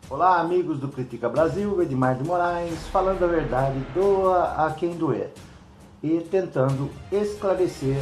Olá, amigos do Critica Brasil, Edmar de Moraes, falando a verdade, doa a quem doer e tentando esclarecer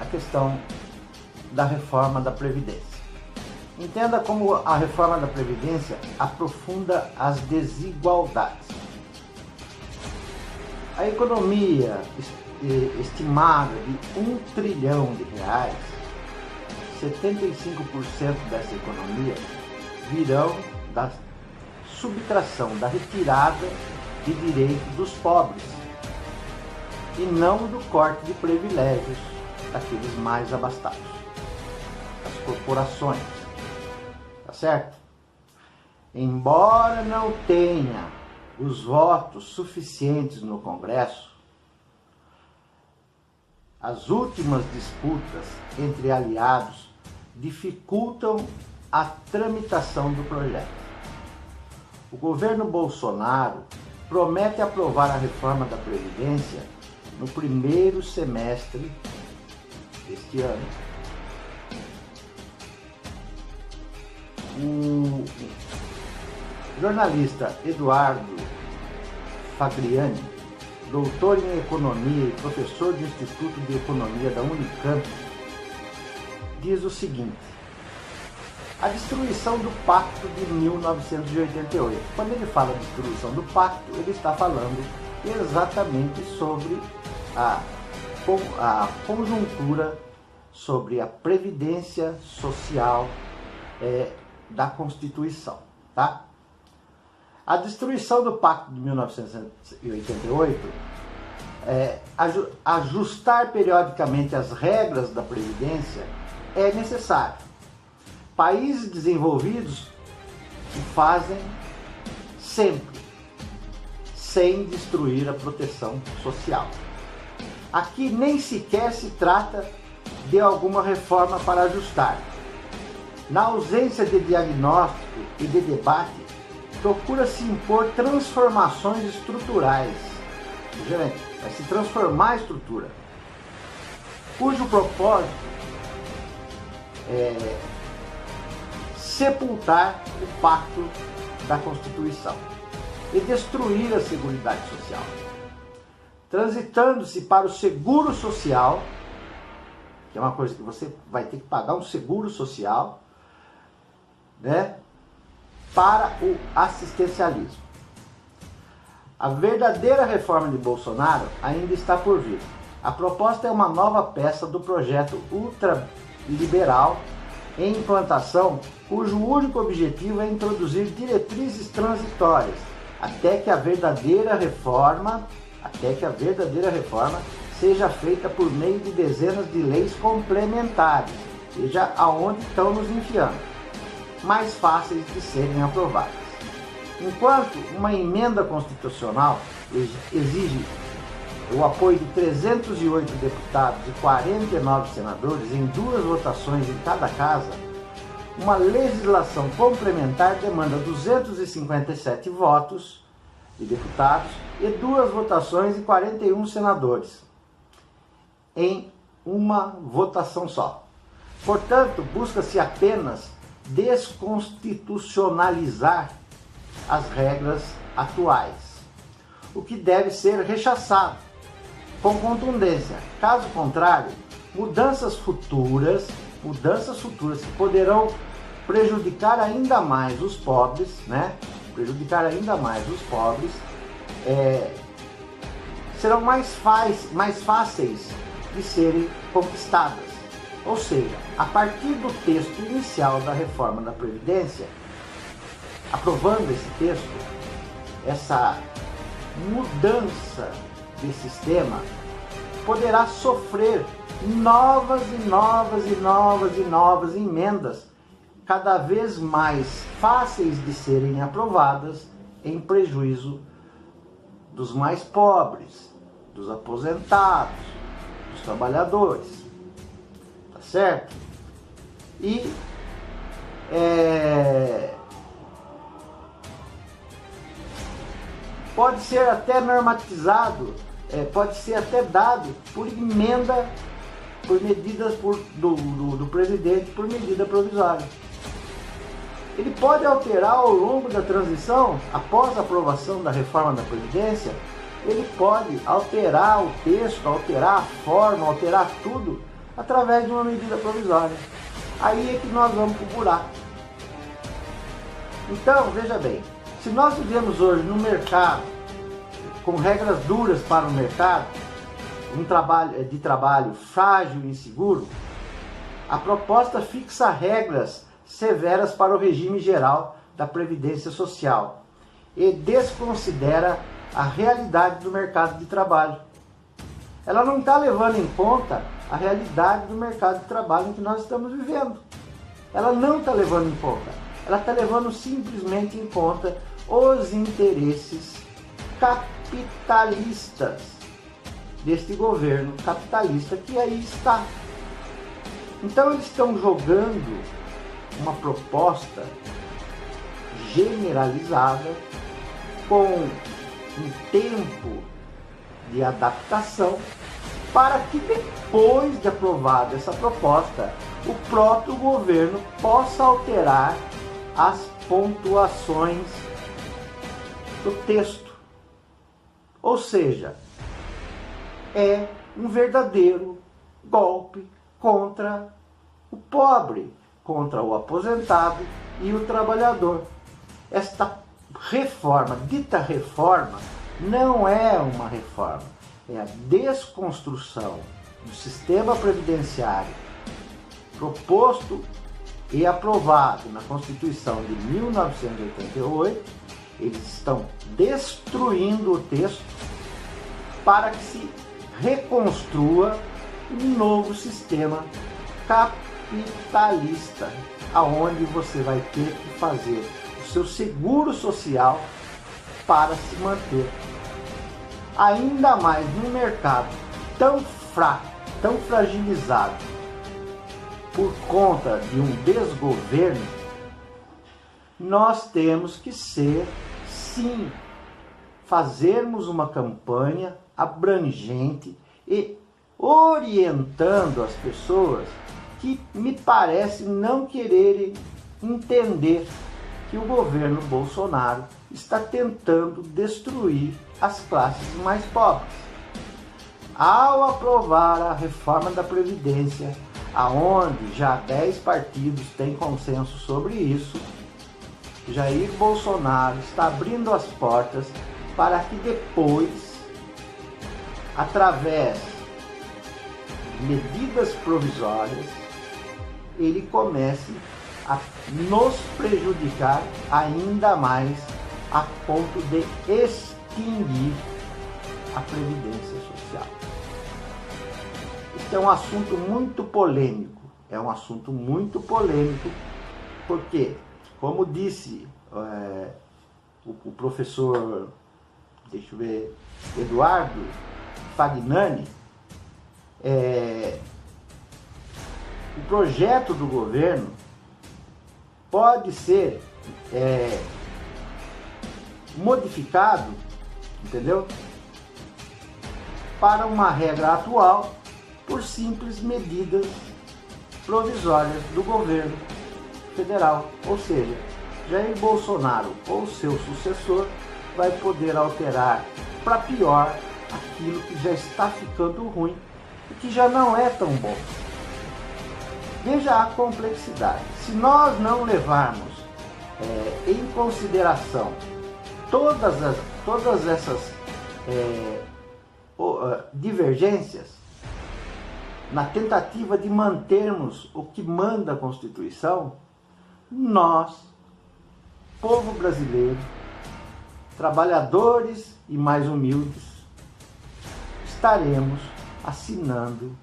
a questão da reforma da Previdência. Entenda como a reforma da Previdência aprofunda as desigualdades. A economia estimada de R$1 trilhão, 75% dessa economia virão da subtração, da retirada de direitos dos pobres e não do corte de privilégios daqueles mais abastados, das corporações, tá certo? Embora não tenha os votos suficientes no Congresso, as últimas disputas entre aliados dificultam a tramitação do projeto. O governo Bolsonaro promete aprovar a reforma da Previdência no primeiro semestre deste ano. O jornalista Eduardo Fagliani, doutor em Economia e professor do Instituto de Economia da Unicamp, diz o seguinte: a destruição do Pacto de 1988. Quando ele fala destruição do Pacto, ele está falando exatamente sobre a conjuntura, sobre a previdência social da Constituição, tá? A destruição do Pacto de 1988, ajustar periodicamente as regras da Previdência é necessário. Países desenvolvidos o fazem sempre, sem destruir a proteção social. Aqui nem sequer se trata de alguma reforma para ajustar. Na ausência de diagnóstico e de debate, procura-se impor transformações estruturais. Gente, vai se transformar a estrutura, cujo propósito é sepultar o pacto da Constituição e destruir a Seguridade Social, transitando-se para o seguro social, que é uma coisa que você vai ter que pagar um seguro social, né, para o assistencialismo. A verdadeira reforma de Bolsonaro ainda está por vir. A proposta é uma nova peça do projeto ultraliberal em implantação, cujo único objetivo é introduzir diretrizes transitórias até que a verdadeira reforma seja feita por meio de dezenas de leis complementares, veja aonde estão nos enfiando, mais fáceis de serem aprovadas. Enquanto uma emenda constitucional exige o apoio de 308 deputados e 49 senadores em 2 votações em cada casa, uma legislação complementar demanda 257 votos de deputados e 2 votações e 41 senadores em uma votação só. Portanto, busca-se apenas desconstitucionalizar as regras atuais, o que deve ser rechaçado com contundência. Caso contrário, mudanças futuras que poderão prejudicar ainda mais os pobres, né? Serão mais fáceis de serem conquistadas. Ou seja, a partir do texto inicial da reforma da Previdência, aprovando esse texto, essa mudança de sistema poderá sofrer novas emendas, cada vez mais fáceis de serem aprovadas, em prejuízo dos mais pobres, dos aposentados, dos trabalhadores, tá certo? E pode ser até normatizado, pode ser até dado por emenda, por medidas do presidente, por medida provisória. Ele pode alterar ao longo da transição, após a aprovação da reforma da Previdência, ele pode alterar o texto, alterar a forma, alterar tudo, através de uma medida provisória. Aí é que nós vamos para o buraco. Então, veja bem, se nós vivemos hoje no mercado, com regras duras para o mercado, um trabalho frágil e inseguro, a proposta fixa regras severas para o regime geral da Previdência Social e desconsidera a realidade do mercado de trabalho. Ela não está levando em conta a realidade do mercado de trabalho em que nós estamos vivendo. Ela não está levando em conta. Ela está levando simplesmente em conta os interesses capitalistas deste governo capitalista que aí está. Então eles estão jogando uma proposta generalizada com um tempo de adaptação para que depois de aprovada essa proposta, o próprio governo possa alterar as pontuações do texto. Ou seja, é um verdadeiro golpe contra o pobre, contra o aposentado e o trabalhador. Esta reforma, dita reforma, não é uma reforma, é a desconstrução do sistema previdenciário proposto e aprovado na Constituição de 1988. Eles estão destruindo o texto para que se reconstrua um novo sistema capitalista, aonde você vai ter que fazer o seu seguro social para se manter. Ainda mais num mercado tão fraco, tão fragilizado, por conta de um desgoverno, nós temos que ser, sim, fazermos uma campanha abrangente e orientando as pessoas que me parece não quererem entender que o governo Bolsonaro está tentando destruir as classes mais pobres. Ao aprovar a reforma da Previdência, aonde já 10 partidos têm consenso sobre isso, Jair Bolsonaro está abrindo as portas para que depois, através de medidas provisórias, ele comece a nos prejudicar ainda mais a ponto de extinguir a Previdência Social. Este é um assunto muito polêmico, porque, como disse o professor, Eduardo Fagnani, o projeto do governo pode ser modificado, entendeu? Para uma regra atual por simples medidas provisórias do governo federal. Ou seja, Jair Bolsonaro ou seu sucessor vai poder alterar para pior aquilo que já está ficando ruim e que já não é tão bom. Veja a complexidade. Se nós não levarmos em consideração todas essas divergências, na tentativa de mantermos o que manda a Constituição, nós, povo brasileiro, trabalhadores e mais humildes, estaremos assinando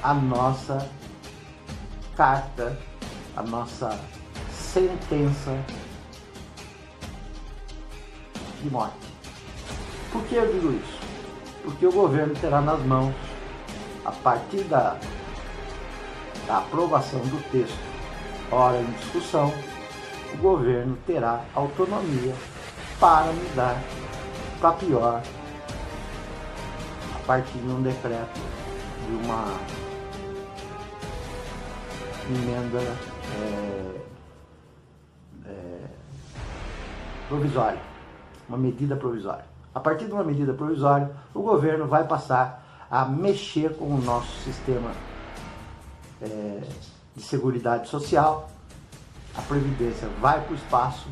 a nossa carta, a nossa sentença de morte. Por que eu digo isso? Porque o governo terá nas mãos, a partir da aprovação do texto, ora em discussão, o governo terá autonomia para mudar para pior, a partir de um decreto, de uma emenda provisória, uma medida provisória. A partir de uma medida provisória, o governo vai passar a mexer com o nosso sistema de seguridade social, a Previdência vai para o espaço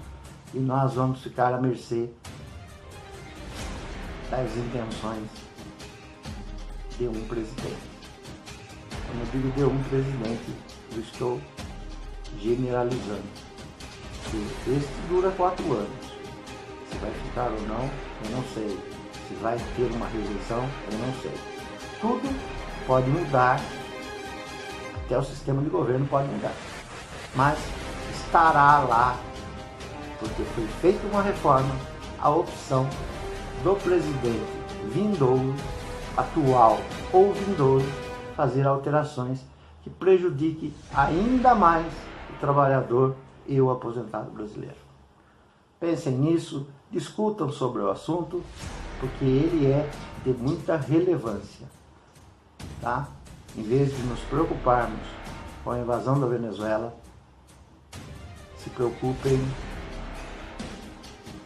e nós vamos ficar à mercê das intenções de um presidente. Quando eu digo de um presidente, eu estou generalizando. Este dura 4 anos. Se vai ficar ou não, eu não sei. Se vai ter uma reeleição, eu não sei. Tudo pode mudar, até o sistema de governo pode mudar. Mas estará lá, porque foi feita uma reforma, a opção do presidente vindouro, atual ou vindouro, fazer alterações que prejudiquem ainda mais o trabalhador e o aposentado brasileiro. Pensem nisso, discutam sobre o assunto, porque ele é de muita relevância, tá? Em vez de nos preocuparmos com a invasão da Venezuela, se preocupem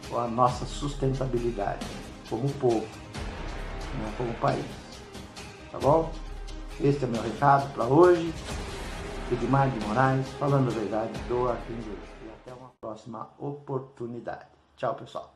com a nossa sustentabilidade como povo, não como país. Tá bom? Este é meu recado para hoje. Edmar de Moraes, falando a verdade, doa quem doer. E até uma próxima oportunidade. Tchau, pessoal.